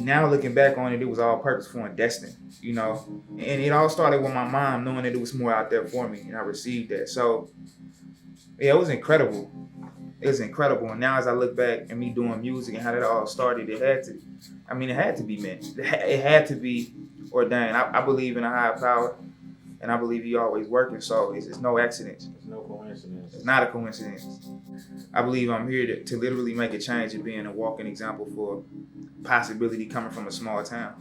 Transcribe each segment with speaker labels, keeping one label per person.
Speaker 1: now looking back on it, it was all purposeful and destined, you know. And it all started with my mom knowing that it was more out there for me, and I received that. So yeah, it was incredible. It was incredible. And now as I look back and me doing music and how that all started, it had to be meant. It had to be ordained. I believe in a higher power, and I believe he always working. So it's no accident.
Speaker 2: It's no coincidence.
Speaker 1: It's not a coincidence. I believe I'm here to literally make a change and being a walking example for possibility coming from a small town.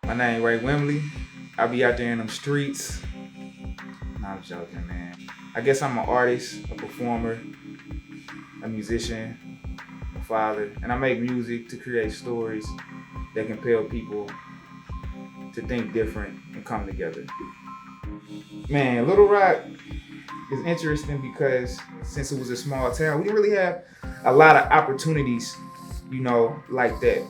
Speaker 1: My name Ray Wimley. I be out there in them streets. Nah, I'm joking, man. I guess I'm an artist, a performer, a musician, a father, and I make music to create stories that compel people to think different and come together. Man, Little Rock is interesting because since it was a small town, we didn't really have a lot of opportunities, you know, like that.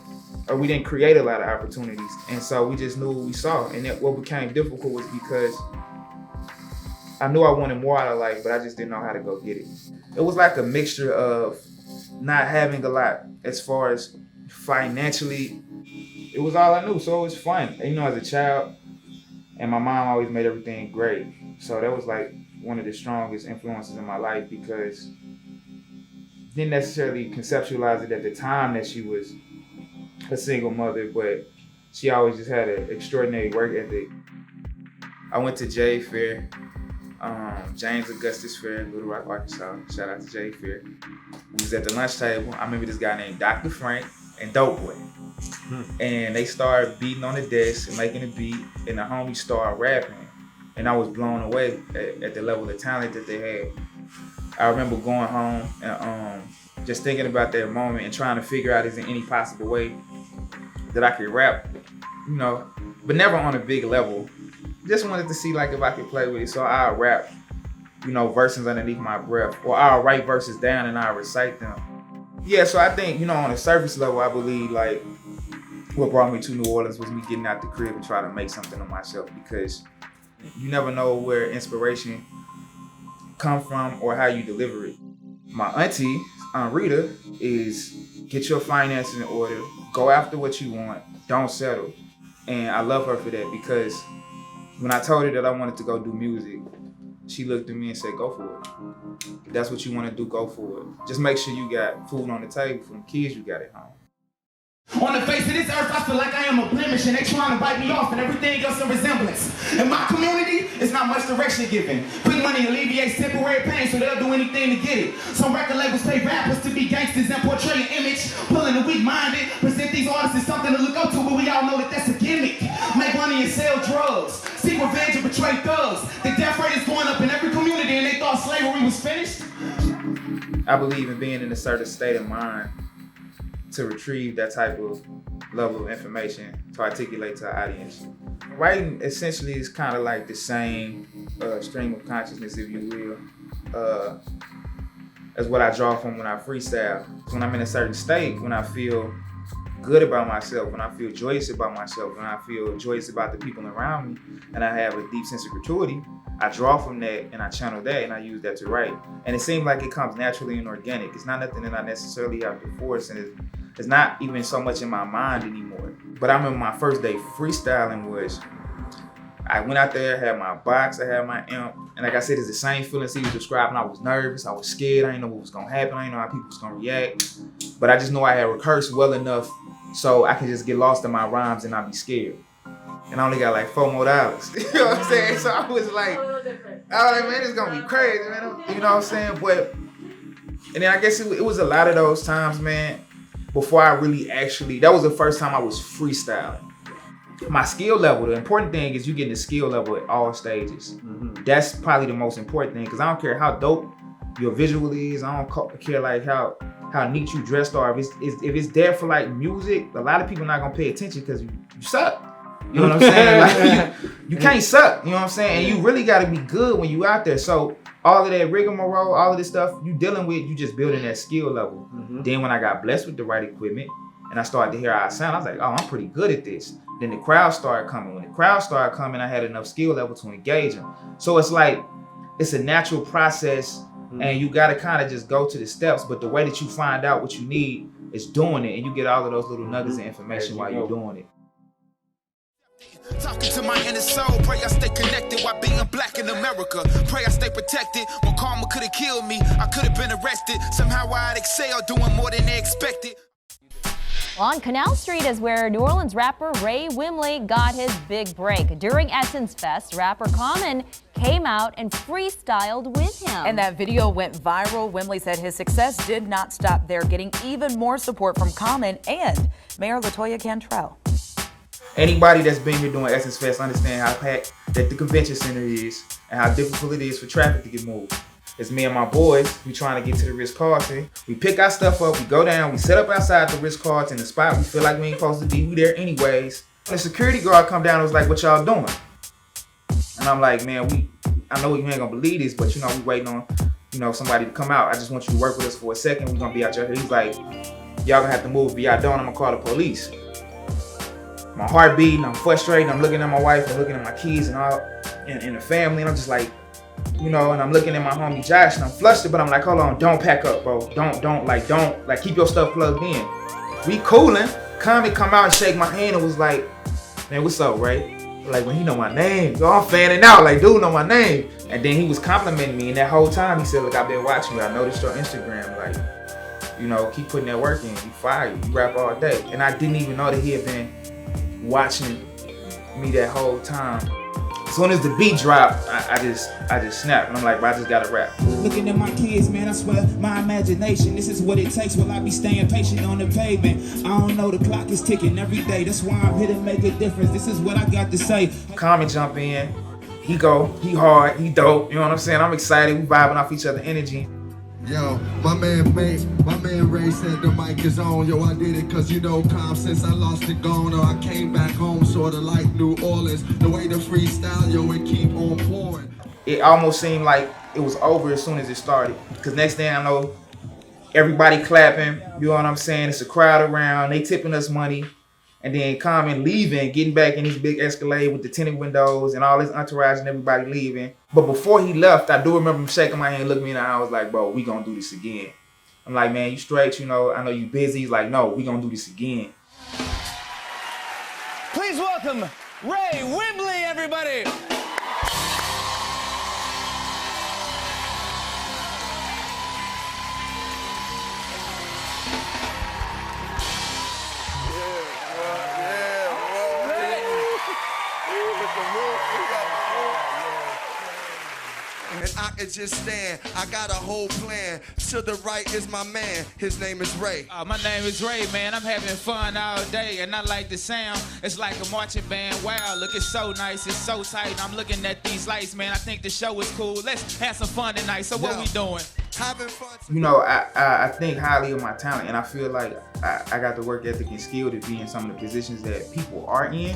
Speaker 1: Or we didn't create a lot of opportunities. And so we just knew what we saw. And what became difficult was because I knew I wanted more out of life, but I just didn't know how to go get it. It was like a mixture of not having a lot as far as financially. It was all I knew, so it was fun. You know, as a child, and my mom always made everything great. So that was like one of the strongest influences in my life because didn't necessarily conceptualize it at the time that she was a single mother, but she always just had an extraordinary work ethic. I went to J Fair, James Augustus Fair, Little Rock, Arkansas. Shout out to J Fair. We was at the lunch table. I remember this guy named Dr. Frank and Dope Boy. And they started beating on the desk and making a beat, and the homies started rapping. And I was blown away at the level of talent that they had. I remember going home and just thinking about that moment and trying to figure out is there any possible way that I could rap, you know, but never on a big level. Just wanted to see like if I could play with it. So I'll rap, you know, verses underneath my breath, or I'll write verses down and I'll recite them. Yeah, so I think, you know, on a surface level, I believe like what brought me to New Orleans was me getting out the crib and trying to make something of myself, because you never know where inspiration come from or how you deliver it. My auntie, Aunt Rita, is get your finances in order, go after what you want, don't settle. And I love her for that, because when I told her that I wanted to go do music, she looked at me and said, go for it. If that's what you want to do, go for it. Just make sure you got food on the table for the kids you got at home.
Speaker 3: On the face of this earth, I feel like I am a blemish, and they trying to bite me off and everything else in resemblance. In my community, it's not much direction given. Quick money alleviates temporary pain, so they'll do anything to get it. Some record labels pay rappers to be gangsters and portray an image, pulling the weak-minded, present these artists as something to look up to, but we all know that that's a gimmick. Make money and sell drugs, seek revenge and betray thugs. The death rate is going up in every community, and they thought slavery was finished.
Speaker 1: I believe in being in a certain state of mind to retrieve that type of level of information to articulate to our audience. Writing essentially is kind of like the same stream of consciousness, if you will, as what I draw from when I freestyle. When I'm in a certain state, when I feel good about myself, when I feel joyous about myself, when I feel joyous about the people around me, and I have a deep sense of gratuity, I draw from that and I channel that and I use that to write. And it seems like it comes naturally and organic. It's not nothing that I necessarily have to force, and it's not even so much in my mind anymore. But I remember my first day freestyling was, I went out there, had my box, I had my amp, and like I said, it's the same feelings he was describing. I was nervous, I was scared, I didn't know what was gonna happen, I didn't know how people was gonna react. But I just know I had rehearsed well enough so I could just get lost in my rhymes and not be scared. And I only got like $4 more. You know what I'm saying? So I was like, I was like, man, it's gonna be crazy, man. You know what I'm saying? But, and then I guess it was a lot of those times, man, before I really actually, that was the first time I was freestyling. My skill level, the important thing is you get the skill level at all stages. Mm-hmm. That's probably the most important thing, because I don't care how dope your visual is, I don't care like how neat you dressed are. If it's there for like music, a lot of people not gonna pay attention because you suck. You know what I'm saying? Like you can't suck, you know what I'm saying? And you really gotta be good when you out there. So all of that rigmarole, all of this stuff you dealing with, you just building that skill level. Mm-hmm. Then when I got blessed with the right equipment and I started to hear how I sound. I was like, oh, I'm pretty good at this. Then the crowd started coming. When the crowd started coming, I had enough skill level to engage them. So it's like, it's a natural process, and you gotta kind of just go to the steps. But the way that you find out what you need is doing it, and you get all of those little nuggets of information while you're doing it.
Speaker 2: Talking to my inner soul, pray I stay connected while being black in America. Pray I stay protected. When karma could have killed me, I could have been arrested. Somehow I'd excel, doing more than they expected.
Speaker 4: Well, on Canal Street is where New Orleans rapper Ray Wimley got his big break. During Essence Fest, rapper Common came out and freestyled with him.
Speaker 5: And that video went viral. Wimley said his success did not stop there, getting even more support from Common and Mayor LaToya Cantrell.
Speaker 1: Anybody that's been here doing Essence Fest understand how packed that the convention center is and how difficult it is for traffic to get moved. It's me and my boys, we trying to get to the Ritz-Carlton. We pick our stuff up, we go down, we set up outside the Ritz-Carlton, the spot we feel like we ain't supposed to be, we there anyways. The security guard come down and was like, what y'all doing? And I'm like, man, I know you ain't gonna believe this, but we waiting on, somebody to come out. I just want you to work with us for a second, we're gonna be out here. He's like, y'all gonna have to move, if y'all don't, I'm gonna call the police. My heart beating, I'm frustrated, I'm looking at my wife, I'm looking at my kids and all, and the family, and I'm just like, and I'm looking at my homie Josh, and I'm flustered, but I'm like, hold on, don't pack up, bro. Don't, keep your stuff plugged in. We coolin'. Common come out and shake my hand and was like, man, what's up, Ray? Like, when he know my name, so I'm fanning out, like, dude know my name. And then he was complimenting me, and that whole time he said, look, I've been watching you, I noticed your Instagram, like, keep putting that work in, you fire, you rap all day. And I didn't even know that he had been watching me that whole time. As soon as the beat dropped, I just snapped, and I'm like, bro, I just gotta rap.
Speaker 3: Looking at my kids, man, I swear, my imagination, this is what it takes. Will I be staying patient on the pavement? I don't know, the clock is ticking every day. That's why I'm here to make a difference. This is what I got to say.
Speaker 1: Common jump in, he hard, he dope, you know what I'm saying? I'm excited, we vibing off each other energy.
Speaker 6: Yo, my man Ray said the mic is on. Yo, I did it cause calm since I lost it gone. Or I came back home sorta like New Orleans. The way to freestyle, yo, it keep on pouring.
Speaker 1: It almost seemed like it was over as soon as it started. Cause next thing I know, everybody clapping, you know what I'm saying? It's a crowd around, they tipping us money. And then Common leaving, getting back in his big Escalade with the tinted windows and all his entourage and everybody leaving. But before he left, I do remember him shaking my hand, looking me in the eye. I was like, bro, we gonna do this again. I'm like, man, you straight, I know you busy. He's like, no, we gonna do this again.
Speaker 2: Please welcome Ray Wimley, everybody.
Speaker 6: And I can just stand, I got a whole plan. To the right is my man, his name is Ray.
Speaker 7: My name is Ray, man. I'm having fun all day, and I like the sound. It's like a marching band. Wow, look, it's so nice, it's so tight. I'm looking at these lights, man. I think the show is cool. Let's have some fun tonight. So what we doing?
Speaker 6: Having fun.
Speaker 1: I think highly of my talent, and I feel like I got the work ethic and skill to be in some of the positions that people are in.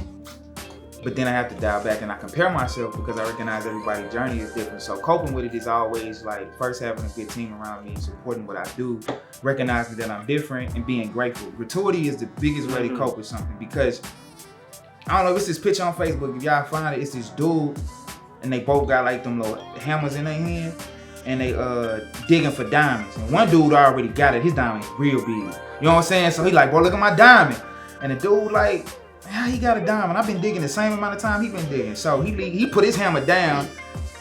Speaker 1: But then I have to dial back and I compare myself because I recognize everybody's journey is different. So coping with it is always like first having a good team around me and supporting what I do, recognizing that I'm different and being grateful. Gratuity is the biggest way to cope with something because I don't know, it's this picture on Facebook, if y'all find it, it's this dude and they both got like them little hammers in their hand and they digging for diamonds. And one dude already got it, his diamond is real big. You know what I'm saying? So he like, bro, look at my diamond. And the dude like, how he got a diamond? I've been digging the same amount of time he been digging. So he put his hammer down.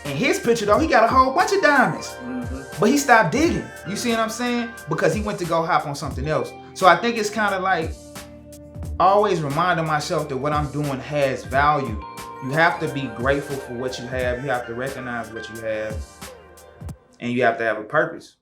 Speaker 1: In his picture though, he got a whole bunch of diamonds. But he stopped digging. You see what I'm saying? Because he went to go hop on something else. So I think it's kind of like always reminding myself that what I'm doing has value. You have to be grateful for what you have. You have to recognize what you have. And you have to have a purpose.